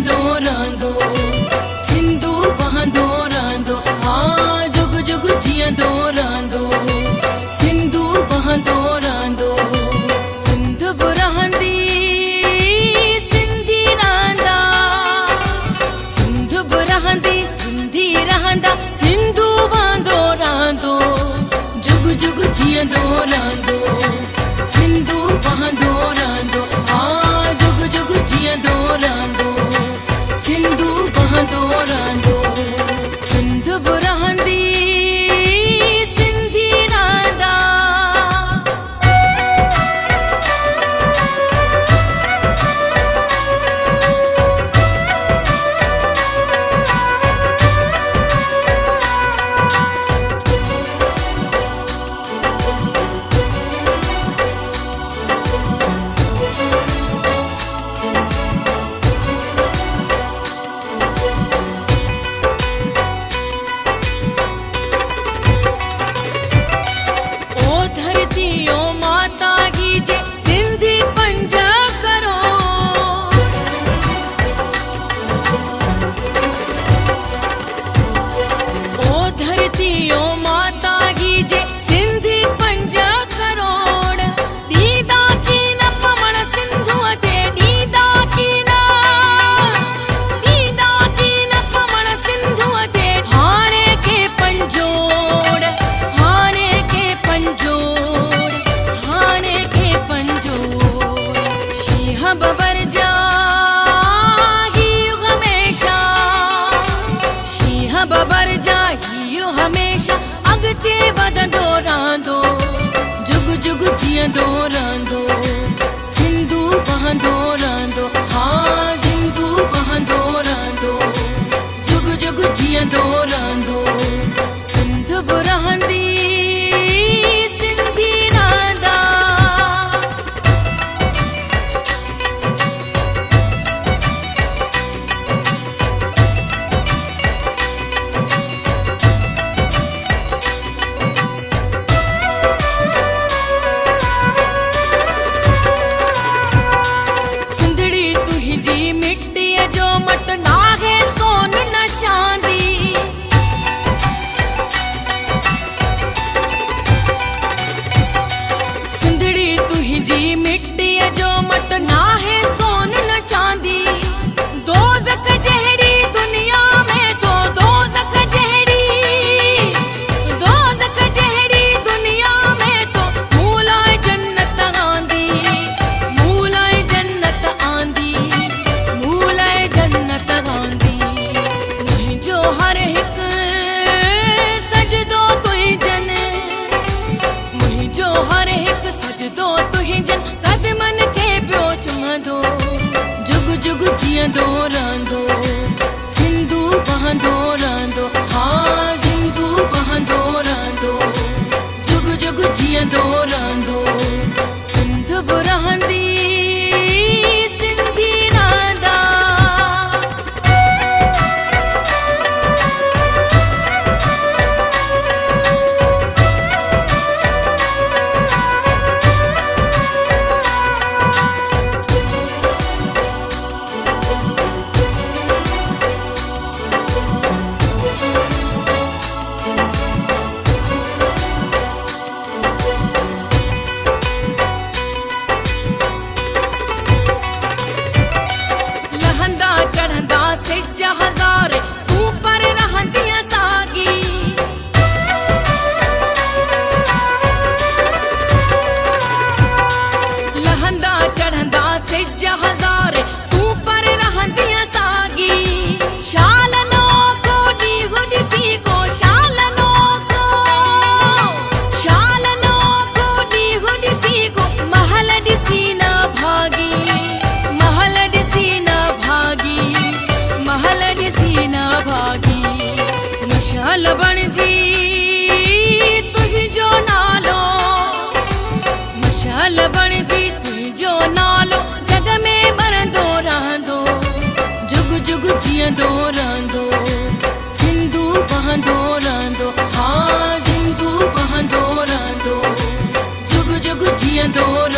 जीअंदो रहंदो, सिंधु वहंदो रहंदो, हाँ जुग जुग जीअंदो रहंदो, सिंधु वहंदो रहंदो। सिंध बि रहंदी सिंधी रहंदा, सिंध बि रहंदी सिंधी रहंदा, सिंधु वहंदो रहंदो, जुग जुग जीअंदो रहंदो, सिंधु वहंदो रहंदो, हाँ जुग जुग जीअंदो रहंदो, सिंधु वहंदो रहंदो। सिंध बि रहंदी सिंधी रहंदा। ओ माता गीजे सिंधी पंज करो, ओ धरती ओ माता गीजे सिंधी पंज करोड़। दीदा की न पवण सिंधु ते, दीदा की न पवण सिंधु ते, हाणे के पंजोड़, हाणे के पंजोड़, हाणे के पंजोड़। शींह बबर जा हियो हमेशा, शींह बबर जा हियो हमेशा, अॻिते वधंदो रहंदो, जुग जुग जीअंदो रहंदो, सिंधु वहंदो रहंदो, हाँ सिंधु वहंदो रहंदो, जुग जुग जीअंदो रहंदो। सिंध बि रहंदी सिंधी रहंदा। सिंधड़ी तुंहिंजी मिट्टीअ जो मट नाहे सोन न चांदी, सिंधड़ी तुंहिंजी मिट्टीअ जो मट नाहे सोन न चांदी। दोज़ख जहिड़ी दुनिया में तो, दोज़ख जहिड़ी दुनिया में तो, मूं लाइ जन्नत आंदी, मूं लाइ जन्नत आंदी, मूं लाइ जन्नत आंदी। मुंहिंजो हर हिकु सजदो तुंहिंजन, मुंहिंजो हर हिकु सजदो तुंहिंजन, क़दमनि खे पियो चुमंदो, जुग जुग जीअंदो रहंदो, सिंधु वहंदो रहंदो, हाँ सिंधु वहंदो रहंदो, जुग जुग जीअंदो रहंदो। सिंध बि रहंदी सिंधी रहंदा। लहंदा चढ़ंदा सिज हज़ार, तूं पर रहंदीअ साॻी, लहंदा चढ़ंदा सिज हज़ार, तूं पर रहंदीअ साॻी। शालनो को ॾींहुं ॾिसी को, शालनो को ॾींहुं ॾिसी को, महल ॾिसी न भागी, महल ॾिसी न भागी, महल ॾिसी न भागी। मशाल बणिजी तुंहिंजो नालो, मशाल बणिजी तुंहिंजो नालो, जग में ॿरंदो रहंदो, जुग जुग जीअंदो रहंदो, सिंधु वहंदो रहंदो, हाँ सिंधु वहंदो रहंदो, जुग जुग जीअंदो रहंदो।